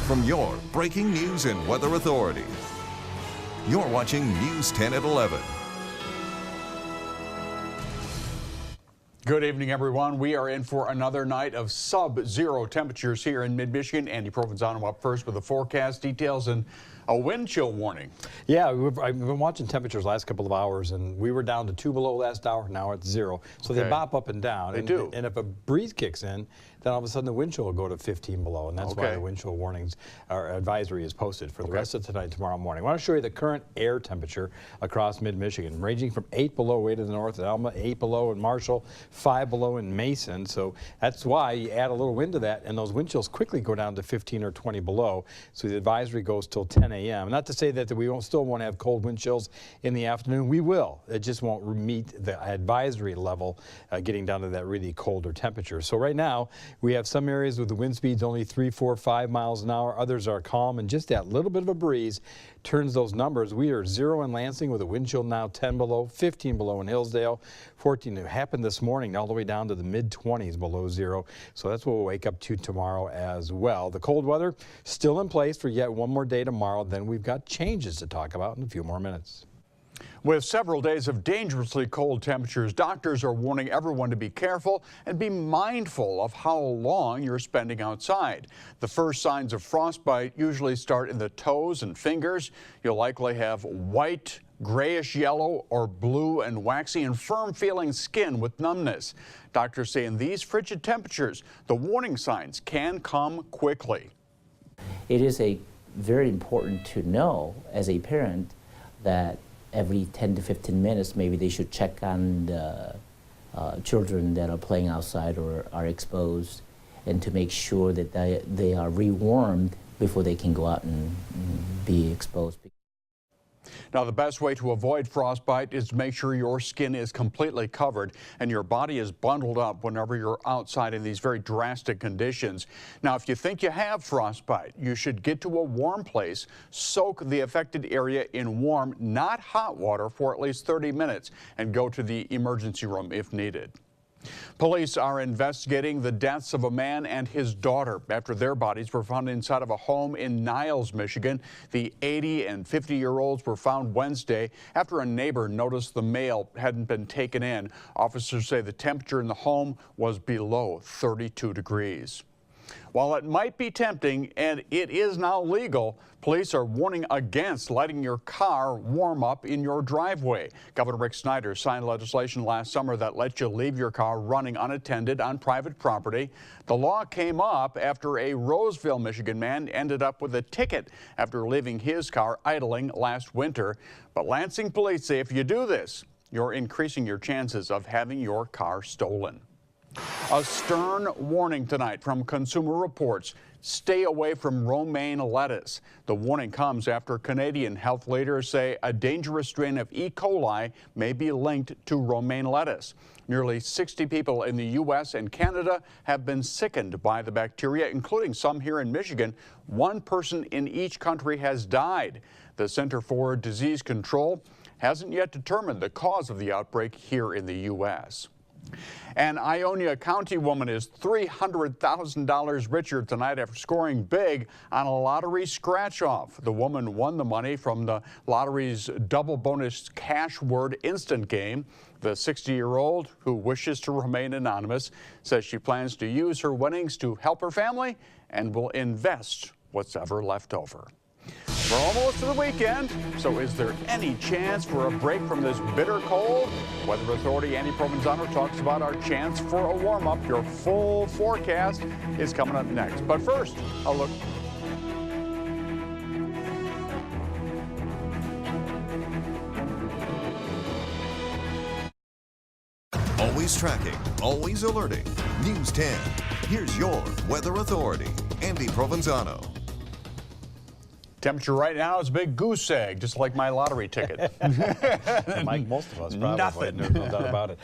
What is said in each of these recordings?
from your breaking news and weather authority. You're watching News 10 at 11. Good evening, everyone. We are in for another night of sub-zero temperatures here in mid-Michigan. Andy Provenzano up first with the forecast details and a wind chill warning. Yeah, I've been watching temperatures last couple of hours, and we were down to 2 below last hour. Now it's 0. So they bop up and down. They do. And if a breeze kicks in, then all of a sudden the wind chill will go to 15 below, and that's why the wind chill warnings or advisory is posted for the rest of tonight, tomorrow morning. I want to show you the current air temperature across mid-Michigan, ranging from 8 below way to the north at Alma, 8 below in Marshall, 5 below in Mason. So that's why you add a little wind to that, and those wind chills quickly go down to 15 or 20 below. So the advisory goes till 10 a.m. Not to say that we still won't have cold wind chills in the afternoon. We will. It just won't meet the advisory level, getting down to that really colder temperature. So right now, we have some areas with the wind speeds only 3, 4, 5 miles an hour. Others are calm, and just that little bit of a breeze turns those numbers. We are 0 in Lansing with a wind chill now 10 below, 15 below in Hillsdale, 14. It happened this morning all the way down to the mid-20s below 0. So that's what we'll wake up to tomorrow as well. The cold weather still in place for yet one more day tomorrow. Then we've got changes to talk about in a few more minutes. With several days of dangerously cold temperatures, doctors are warning everyone to be careful and be mindful of how long you're spending outside. The first signs of frostbite usually start in the toes and fingers. You'll likely have white, grayish yellow, or blue and waxy and firm-feeling skin with numbness. Doctors say in these frigid temperatures, the warning signs can come quickly. It is very important to know as a parent that every 10 to 15 minutes, maybe they should check on the children that are playing outside or are exposed, and to make sure that they are rewarmed before they can go out and be exposed. Now, the best way to avoid frostbite is to make sure your skin is completely covered and your body is bundled up whenever you're outside in these very drastic conditions. Now, if you think you have frostbite, you should get to a warm place, soak the affected area in warm, not hot water for at least 30 minutes, and go to the emergency room if needed. Police are investigating the deaths of a man and his daughter after their bodies were found inside of a home in Niles, Michigan. The 80 and 50-year-olds were found Wednesday after a neighbor noticed the male hadn't been taken in. Officers say the temperature in the home was below 32 degrees. While it might be tempting, and it is now legal, police are warning against letting your car warm up in your driveway. Governor Rick Snyder signed legislation last summer that lets you leave your car running unattended on private property. The law came up after a Roseville, Michigan man ended up with a ticket after leaving his car idling last winter. But Lansing police say if you do this, you're increasing your chances of having your car stolen. A stern warning tonight from Consumer Reports. Stay away from romaine lettuce. The warning comes after Canadian health leaders say a dangerous strain of E. coli may be linked to romaine lettuce. Nearly 60 people in the U.S. and Canada have been sickened by the bacteria, including some here in Michigan. One person in each country has died. The Center for Disease Control hasn't yet determined the cause of the outbreak here in the U.S. An Ionia County woman is $300,000 richer tonight after scoring big on a lottery scratch-off. The woman won the money from the lottery's double bonus cash word instant game. The 60-year-old, who wishes to remain anonymous, says she plans to use her winnings to help her family and will invest what's ever left over. We're almost to the weekend, so is there any chance for a break from this bitter cold? Weather Authority Andy Provenzano talks about our chance for a warm-up. Your full forecast is coming up next. But first, a look. Always tracking, always alerting. News 10. Here's your Weather Authority, Andy Provenzano. Temperature right now is a big goose egg, just like my lottery ticket. Like most of us, probably. Nothing. There's no doubt about it.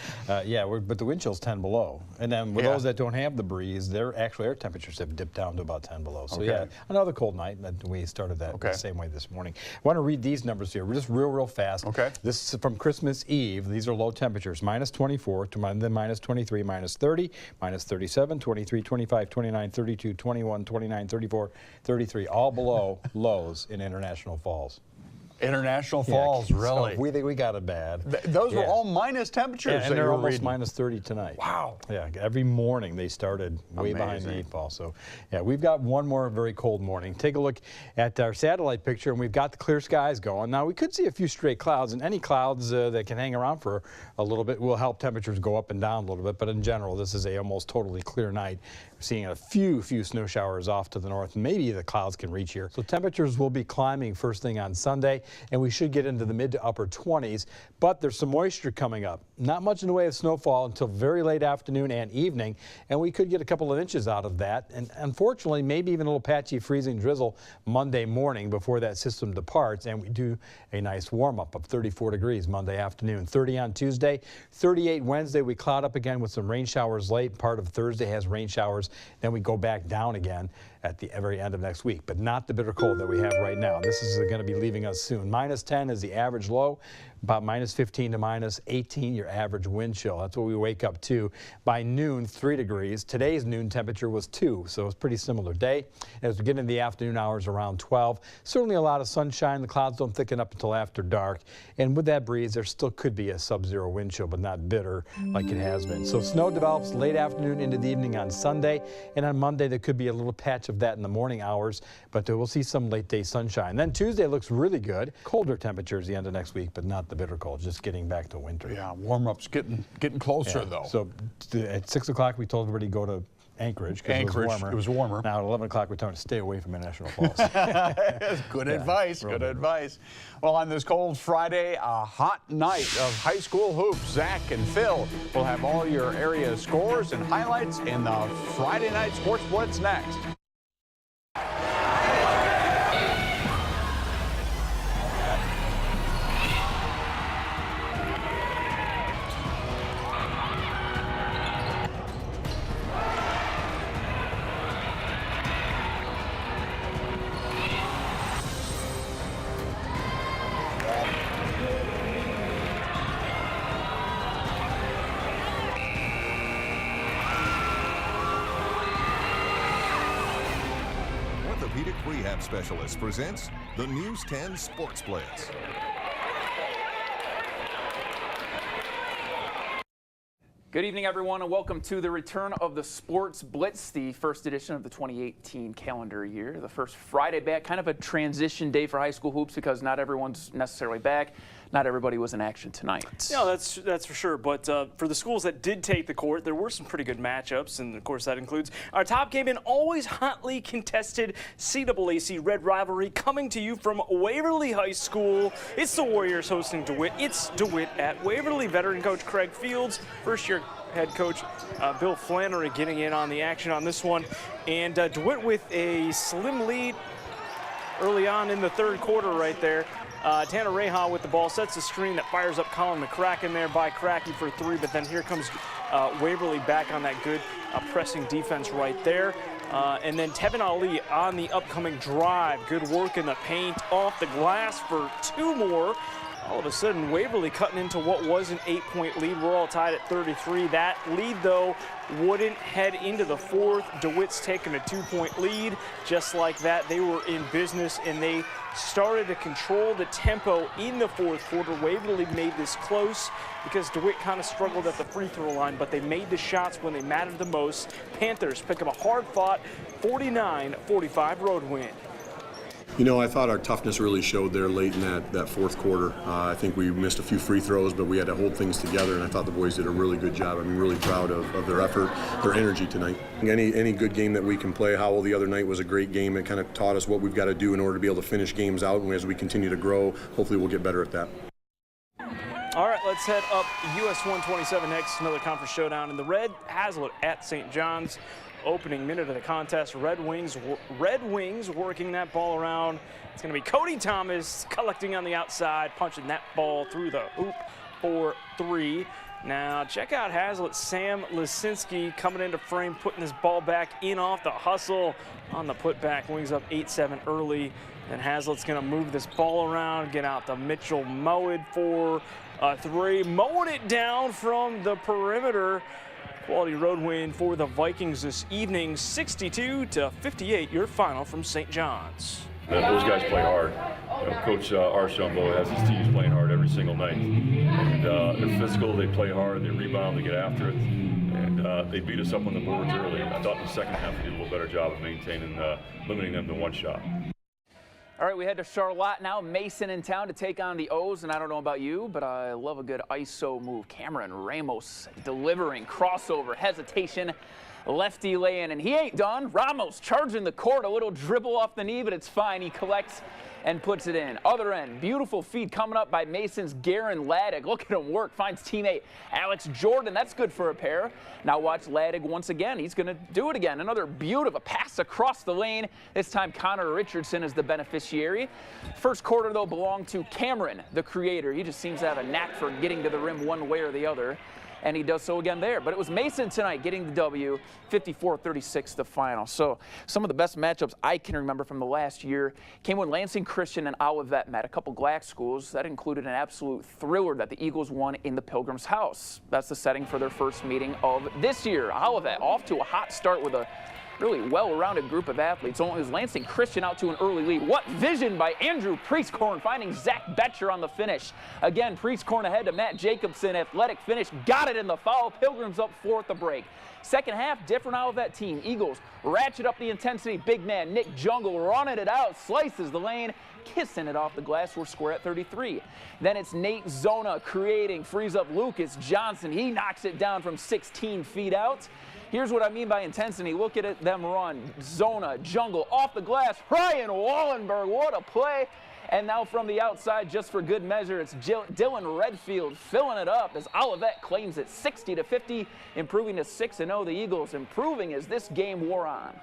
But the wind chill's 10 below. And then with those that don't have the breeze, their actual air temperatures have dipped down to about 10 below. So another cold night. We started that the same way this morning. I want to read these numbers here just real fast. This is from Christmas Eve. These are low temperatures. Minus 24 to then minus 23, minus 30, minus 37, 23, 25, 29, 32, 21, 29, 34, 33. All below lows in International Falls. International Falls, really? So we think we got it bad. Those were all minus temperatures. And they're almost minus 30 tonight. Wow. Yeah, every morning they started way behind the 8 ball. So yeah, we've got one more very cold morning. Take a look at our satellite picture, and we've got the clear skies going. Now we could see a few stray clouds, and any clouds that can hang around for a little bit will help temperatures go up and down a little bit. But in general, this is a almost totally clear night. We're seeing a few snow showers off to the north. Maybe the clouds can reach here. So temperatures will be climbing first thing on Sunday, and we should get into the mid to upper 20s, but there's some moisture coming up. Not much in the way of snowfall until very late afternoon and evening, and we could get a couple of inches out of that. And unfortunately, maybe even a little patchy freezing drizzle Monday morning before that system departs, and we do a nice warm-up of 34 degrees Monday afternoon. 30 on Tuesday, 38 Wednesday. We cloud up again with some rain showers late. Part of Thursday has rain showers. Then we go back down again at the very end of next week, but not the bitter cold that we have right now. This is going to be leaving us soon. Minus 10 is the average low, about minus 15 to minus 18, your average wind chill. That's what we wake up to. By noon, 3 degrees. Today's noon temperature was 2, so it's a pretty similar day. As we get into the afternoon hours, around 12. Certainly a lot of sunshine. The clouds don't thicken up until after dark. And with that breeze, there still could be a sub-zero wind chill, but not bitter like it has been. So snow develops late afternoon into the evening on Sunday. And on Monday, there could be a little patch of that in the morning hours, but we'll see some late day sunshine. Then Tuesday looks really good. Colder temperatures the end of next week, but not the bitter cold, just getting back to winter. Yeah, warm-up's getting closer though. So at 6 o'clock, we told everybody to go to Anchorage because it was warmer. Now at 11 o'clock, we're telling to stay away from International Falls. Good advice, good advice. Well, on this cold Friday, a hot night of high school hoops. Zach and Phil will have all your area scores and highlights in the Friday Night Sports Blitz next. Orthopedic Rehab Specialist presents the News 10 Sports Blitz. Good evening, everyone, and welcome to the return of the Sports Blitz, the first edition of the 2018 calendar year. The first Friday back, kind of a transition day for high school hoops because not everyone's necessarily back. Not everybody was in action tonight. No, that's for sure. But for the schools that did take the court, there were some pretty good matchups, and of course that includes our top game in always hotly contested CAAC Red Rivalry, coming to you from Waverly High School. It's the Warriors hosting DeWitt. It's DeWitt at Waverly. Veteran coach Craig Fields, first-year head coach Bill Flannery getting in on the action on this one, and DeWitt with a slim lead early on in the third quarter right there. Tanner Reha with the ball sets the screen that fires up Colin McCracken there by Cracky for 3, but then here comes Waverly back on that good pressing defense right there. And then Tevin Ali on the upcoming drive. Good work in the paint, off the glass for 2 more. All of a sudden, Waverly cutting into what was an 8-point lead. We're all tied at 33. That lead, though, wouldn't head into the fourth. DeWitt's taking a 2-point lead. Just like that, they were in business, and they started to control the tempo in the fourth quarter. Waverly made this close because DeWitt kind of struggled at the free throw line, but they made the shots when they mattered the most. Panthers pick up a hard-fought 49-45 road win. You know, I thought our toughness really showed there late in that fourth quarter. I think we missed a few free throws, but we had to hold things together, and I thought the boys did a really good job. I'm really proud of their effort, their energy tonight. Any good game that we can play. Howell the other night was a great game. It kind of taught us what we've got to do in order to be able to finish games out, and as we continue to grow, hopefully we'll get better at that. All right, let's head up US 127 next. Another conference showdown in the red. Hazlitt at St. John's. opening minute of the contest. Red Wings working that ball around. It's going to be Cody Thomas collecting on the outside, punching that ball through the hoop for 3. Now check out Hazlitt. Sam Lisinski coming into frame, putting this ball back in off the hustle on the putback. Wings up 8-7 early. Then Hazlitt's going to move this ball around, get out to Mitchell Mowed for a 3. Mowing it down from the perimeter. Quality road win for the Vikings this evening, 62-58, your final from St. John's. Those guys play hard. Coach Archambault has his teams playing hard every single night. And they're physical, they play hard, they rebound, they get after it. And they beat us up on the boards early. I thought in the second half we did a little better job of maintaining, limiting them to one shot. All right, we head to Charlotte now. Mason in town to take on the O's, and I don't know about you, but I love a good ISO move. Cameron Ramos delivering, crossover, hesitation, lefty lay-in, and he ain't done. Ramos charging the court, a little dribble off the knee, but it's fine. He collects and puts it in. Other end, beautiful feed coming up by Mason's Garen Laddick. Look at him work, finds teammate Alex Jordan. That's good for a pair. Now watch Laddick once again. He's going to do it again. Another beautiful pass across the lane. This time Connor Richardson is the beneficiary. First quarter, though, belonged to Cameron, the creator. He just seems to have a knack for getting to the rim one way or the other. And he does so again there. But it was Mason tonight getting the W, 54-36 the final. So some of the best matchups I can remember from the last year came when Lansing Christian and Olivet met, a couple GLAC schools. That included an absolute thriller that the Eagles won in the Pilgrim's house. That's the setting for their first meeting of this year. Olivet off to a hot start with a really well-rounded group of athletes. Only was Lansing Christian out to an early lead. What vision by Andrew Priestcorn, finding Zach Betcher on the finish. Again, Priestcorn ahead to Matt Jacobson. Athletic finish, got it in the foul. Pilgrims up 4 at the break. Second half, different Olivet team. Eagles ratchet up the intensity. Big man Nick Jungle running it out, slices the lane, kissing it off the glass. We're square at 33. Then it's Nate Zona creating, frees up Lucas Johnson. He knocks it down from 16 feet out. Here's what I mean by intensity. Look at it, them run. Zona, Jungle, off the glass. Ryan Wallenberg, what a play. And now from the outside, just for good measure, it's Dylan Redfield filling it up as Olivet claims it 60-50, improving to 6-0. The Eagles improving as this game wore on.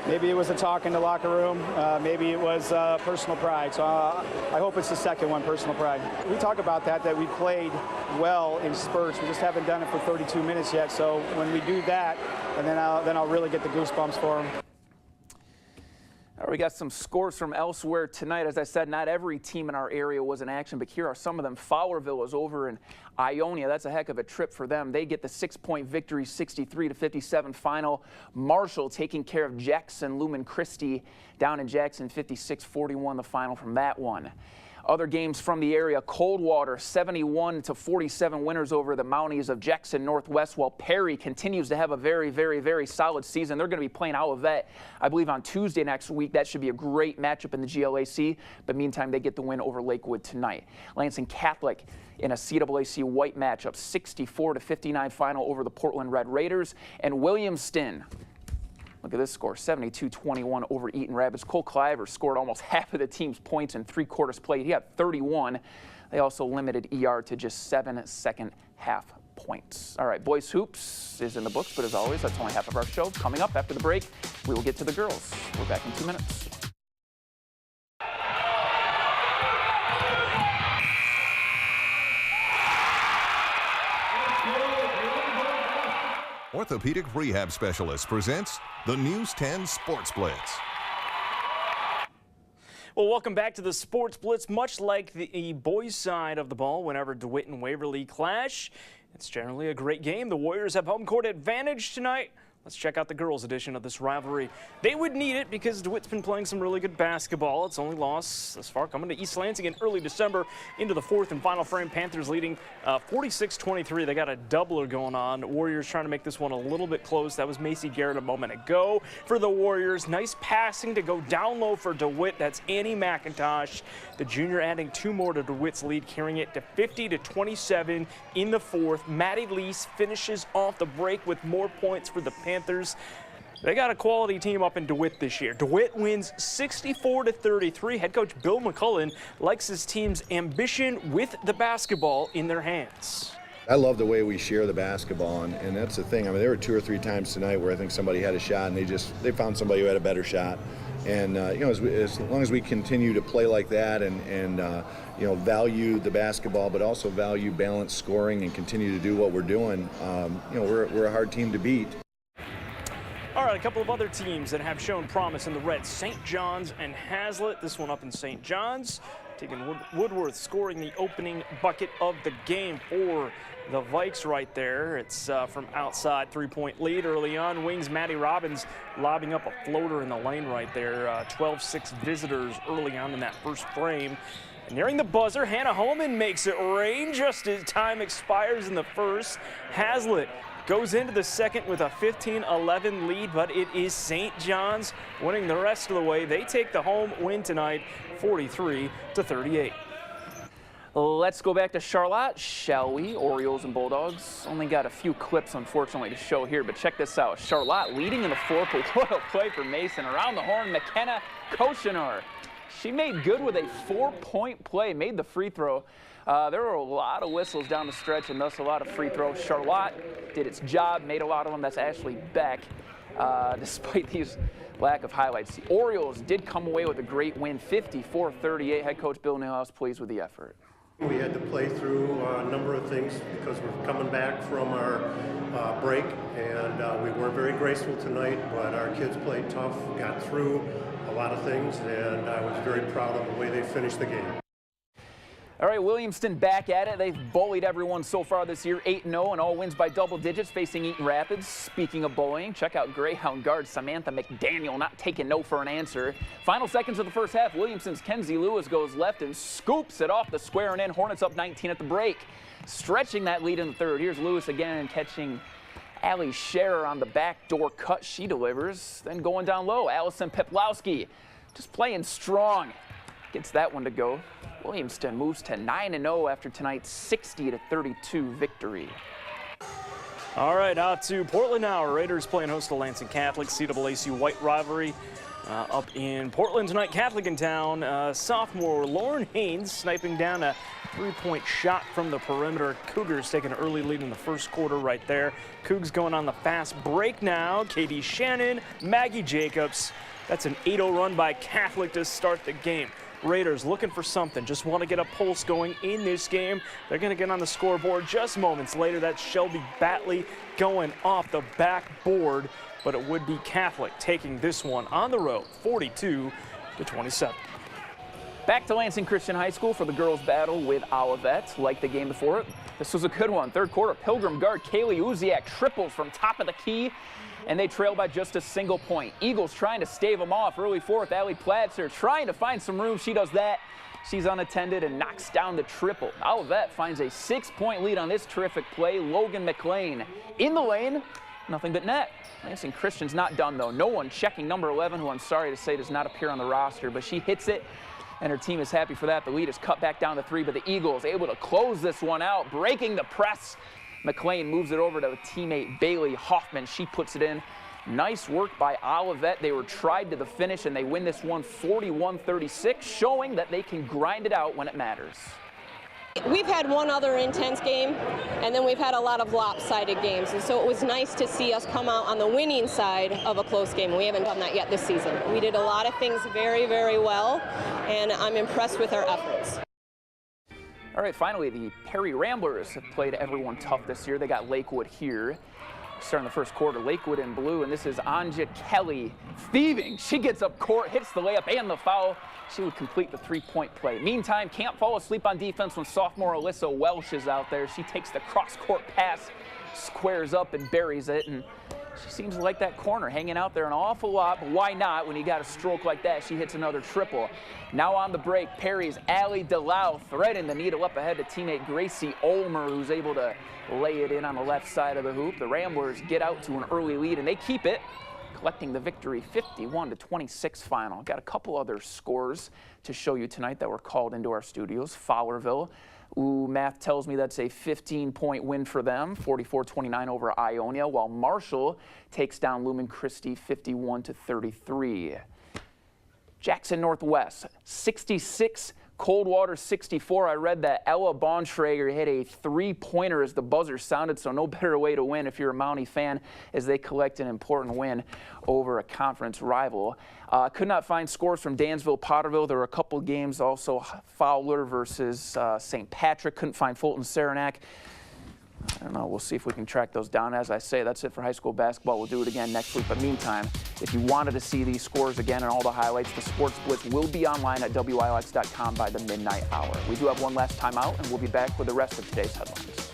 Maybe it was a talk in the locker room. Maybe it was personal pride. So I hope it's the second one, personal pride. We talk about that we played well in spurts. We just haven't done it for 32 minutes yet. So when we do that, and then I'll really get the goosebumps for them. All right, we got some scores from elsewhere tonight. As I said, not every team in our area was in action, but here are some of them. Fowlerville is over in Ionia. That's a heck of a trip for them. They get the 6-point victory, 63-57 final. Marshall taking care of Jackson Lumen Christi down in Jackson, 56-41 the final from that one. Other games from the area, Coldwater 71-47 winners over the Mounties of Jackson Northwest, while Perry continues to have a very, very, very solid season. They're going to be playing Olivet, I believe, on Tuesday next week. That should be a great matchup in the GLAC, but meantime, they get the win over Lakewood tonight. Lansing Catholic in a CAAC white matchup, 64-59 final over the Portland Red Raiders, and Williamston. Look at this score, 72-21 over Eaton Rapids. Cole Cliver scored almost half of the team's points in 3 quarters played. He had 31. They also limited ER to just 7 second half points. All right, boys hoops is in the books, but as always, that's only half of our show. Coming up after the break, we will get to the girls. We're back in 2 minutes. Orthopedic Rehab Specialist presents the News 10 Sports Blitz. Well, welcome back to the Sports Blitz. Much like the boys' side of the ball, whenever DeWitt and Waverly clash, it's generally a great game. The Warriors have home court advantage tonight. Let's check out the girls' edition of this rivalry. They would need it because DeWitt's been playing some really good basketball. Its only loss thus far coming to East Lansing in early December into the 4th and final frame. Panthers leading 46-23. They got a doubler going on. Warriors trying to make this one a little bit close. That was Macy Garrett a moment ago for the Warriors. Nice passing to go down low for DeWitt. That's Annie McIntosh. The junior adding 2 more to DeWitt's lead, carrying it to 50-27 in the 4th. Maddie Lease finishes off the break with more points for the Panthers. They got a quality team up in DeWitt this year. DeWitt wins 64-33. Head coach Bill McCullen likes his team's ambition with the basketball in their hands. I love the way we share the basketball, and that's the thing. I mean, there were 2 or 3 times tonight where I think somebody had a shot and they found somebody who had a better shot. And as long as we continue to play like that and value the basketball, but also value balanced scoring and continue to do what we're doing, we're a hard team to beat. All right, a couple of other teams that have shown promise in the red, St. John's and Hazlitt. This one up in St. John's. Tegan Woodworth scoring the opening bucket of the game for the Vikes right there. It's from outside, 3-point lead early on. Wings Maddie Robbins lobbing up a floater in the lane right there. 12-6 visitors early on in that first frame. And nearing the buzzer, Hannah Holman makes it rain just as time expires in the first. Hazlitt goes into the second with a 15-11 lead, but it is St. John's winning the rest of the way. They take the home win tonight, 43-38. Let's go back to Charlotte, shall we? Orioles and Bulldogs. Only got a few clips, unfortunately, to show here, but check this out. Charlotte leading in the fourth. What a play for Mason. Around the horn, McKenna Koshinar. She made good with a 4-point play, made the free throw. There were a lot of whistles down the stretch and thus a lot of free throws. Charlotte did its job, made a lot of them. That's Ashley Beck, despite these lack of highlights. The Orioles did come away with a great win, 54-38. Head coach Bill Newhouse pleased with the effort. We had to play through a number of things because we're coming back from our break, and we weren't very graceful tonight, but our kids played tough, got through a lot of things, and I was very proud of the way they finished the game. All right, Williamston back at it. They've bullied everyone so far this year, 8-0, and all wins by double digits, facing Eaton Rapids. Speaking of bullying, check out Greyhound guard Samantha McDaniel not taking no for an answer. Final seconds of the first half, Williamston's Kenzie Lewis goes left and scoops it off the square and in. Hornets up 19 at the break. Stretching that lead in the third. Here's Lewis again and catching Allie Scherer on the backdoor cut. She delivers. Then going down low, Allison Peplowski just playing strong. Gets that one to go. Williamston moves to 9-0 after tonight's 60-32 victory. All right, out to Portland now. Raiders playing host to Lansing Catholic. CAAC White rivalry up in Portland tonight. Catholic in town. Sophomore Lauren Haynes sniping down a 3-point shot from the perimeter. Cougars taking an early lead in the first quarter right there. Cougs going on the fast break now. Katie Shannon, Maggie Jacobs. That's an 8-0 run by Catholic to start the game. Raiders looking for something, just want to get a pulse going in this game. They're going to get on the scoreboard just moments later. That's Shelby Batley going off the backboard, but it would be Catholic taking this one on the road, 42-27. Back to Lansing Christian High School for the girls' battle with Olivet. Like the game before it, this was a good one. Third quarter, Pilgrim guard Kaylee Uziak triples from top of the key, and they trail by just a single point. Eagles trying to stave them off. Early fourth, Allie Platzer trying to find some room. She does that. She's unattended and knocks down the triple. Olivet finds a 6-point lead on this terrific play. Logan McLean in the lane, nothing but net. Lansing Christian's not done, though. No one checking number 11, who I'm sorry to say does not appear on the roster, but she hits it, and her team is happy for that. The lead is cut back down to 3, but the Eagles able to close this one out, breaking the press. McLean moves it over to the teammate Bailey Hoffman. She puts it in. Nice work by Olivet. They were tried to the finish, and they win this one 41-36, showing that they can grind it out when it matters. We've had one other intense game, and then we've had a lot of lopsided games, and so it was nice to see us come out on the winning side of a close game. We haven't done that yet this season. We did a lot of things very, very well, and I'm impressed with our efforts. All right, finally, the Perry Ramblers have played everyone tough this year. They got Lakewood here. Starting the first quarter, Lakewood in blue, and this is Anja Kelly thieving. She gets up court, hits the layup and the foul. She would complete the 3-point play. Meantime, can't fall asleep on defense when sophomore Alyssa Welsh is out there. She takes the cross-court pass, squares up and buries it, and she seems to like that corner, hanging out there an awful lot, but why not? When you got a stroke like that, she hits another triple. Now on the break, Perry's Allie DeLau threading the needle up ahead to teammate Gracie Ulmer, who's able to lay it in on the left side of the hoop. The Ramblers get out to an early lead, and they keep it, collecting the victory 51-26 final. Got a couple other scores to show you tonight that were called into our studios. Fowlerville, math tells me that's a 15-point win for them, 44-29 over Ionia, while Marshall takes down Lumen Christi 51-33. Jackson Northwest, 66 Coldwater 64. I read that Ella Bontrager hit a three-pointer as the buzzer sounded, so no better way to win if you're a Mountie fan as they collect an important win over a conference rival. Could not find scores from Dansville, Potterville. There were a couple games also. Fowler versus St. Patrick. Couldn't find Fulton, Saranac. I don't know. We'll see if we can track those down. As I say, that's it for high school basketball. We'll do it again next week. But meantime, if you wanted to see these scores again and all the highlights, the Sports Blitz will be online at WILX.com by the midnight hour. We do have one last time out, and we'll be back with the rest of today's headlines.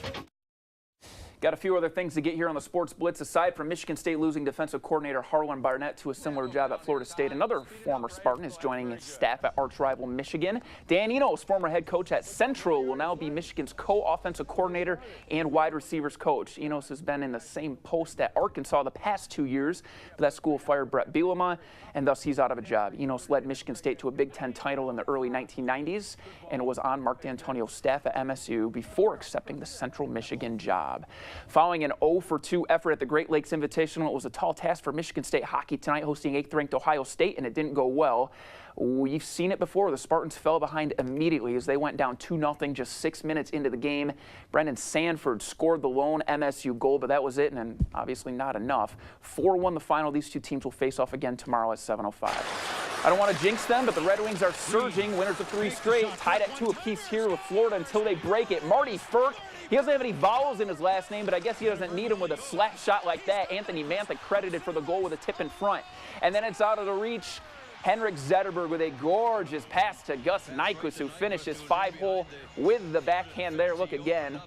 Got a few other things to get here on the Sports Blitz. Aside from Michigan State losing defensive coordinator Harlan Barnett to a similar job at Florida State, another former Spartan is joining his staff at arch-rival Michigan. Dan Enos, former head coach at Central, will now be Michigan's co-offensive coordinator and wide receivers coach. Enos has been in the same post at Arkansas the past 2 years, but that school fired Brett Bielema, and thus he's out of a job. Enos led Michigan State to a Big Ten title in the early 1990s and was on Mark D'Antonio's staff at MSU before accepting the Central Michigan job. Following an 0-for-2 effort at the Great Lakes Invitational, it was a tall task for Michigan State hockey tonight, hosting 8th-ranked Ohio State, and it didn't go well. We've seen it before. The Spartans fell behind immediately as they went down 2-0 just 6 minutes into the game. Brendan Sanford scored the lone MSU goal, but that was it, and obviously not enough. 4-1 the final. These two teams will face off again tomorrow at 7:05. I don't want to jinx them, but the Red Wings are surging. Winners of 3 straight, tied at 2 apiece here with Florida until they break it. Marty Ferk. He doesn't have any vowels in his last name, but I guess he doesn't need them with a slap shot like that. Anthony Mantha credited for the goal with a tip in front. And then it's out of the reach. Henrik Zetterberg with a gorgeous pass to Gus Nyquist, who finishes 5-hole with the backhand there. Look again.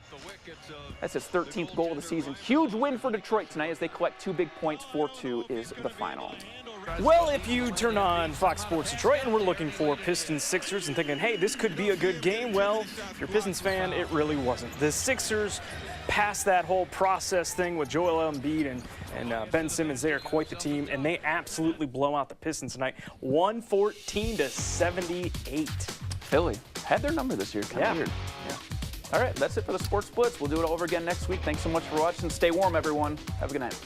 That's his 13th goal of the season. Huge win for Detroit tonight as they collect 2 big points. 4-2 is the final. Well, if you turn on Fox Sports Detroit and we're looking for Pistons Sixers and thinking, hey, this could be a good game, well, if you're a Pistons fan, it really wasn't. The Sixers passed that whole process thing with Joel Embiid and Ben Simmons. They are quite the team, and they absolutely blow out the Pistons tonight, 114-78. Philly had their number this year. Kind of weird. Yeah. All right, that's it for the Sports Blitz. We'll do it all over again next week. Thanks so much for watching. Stay warm, everyone. Have a good night.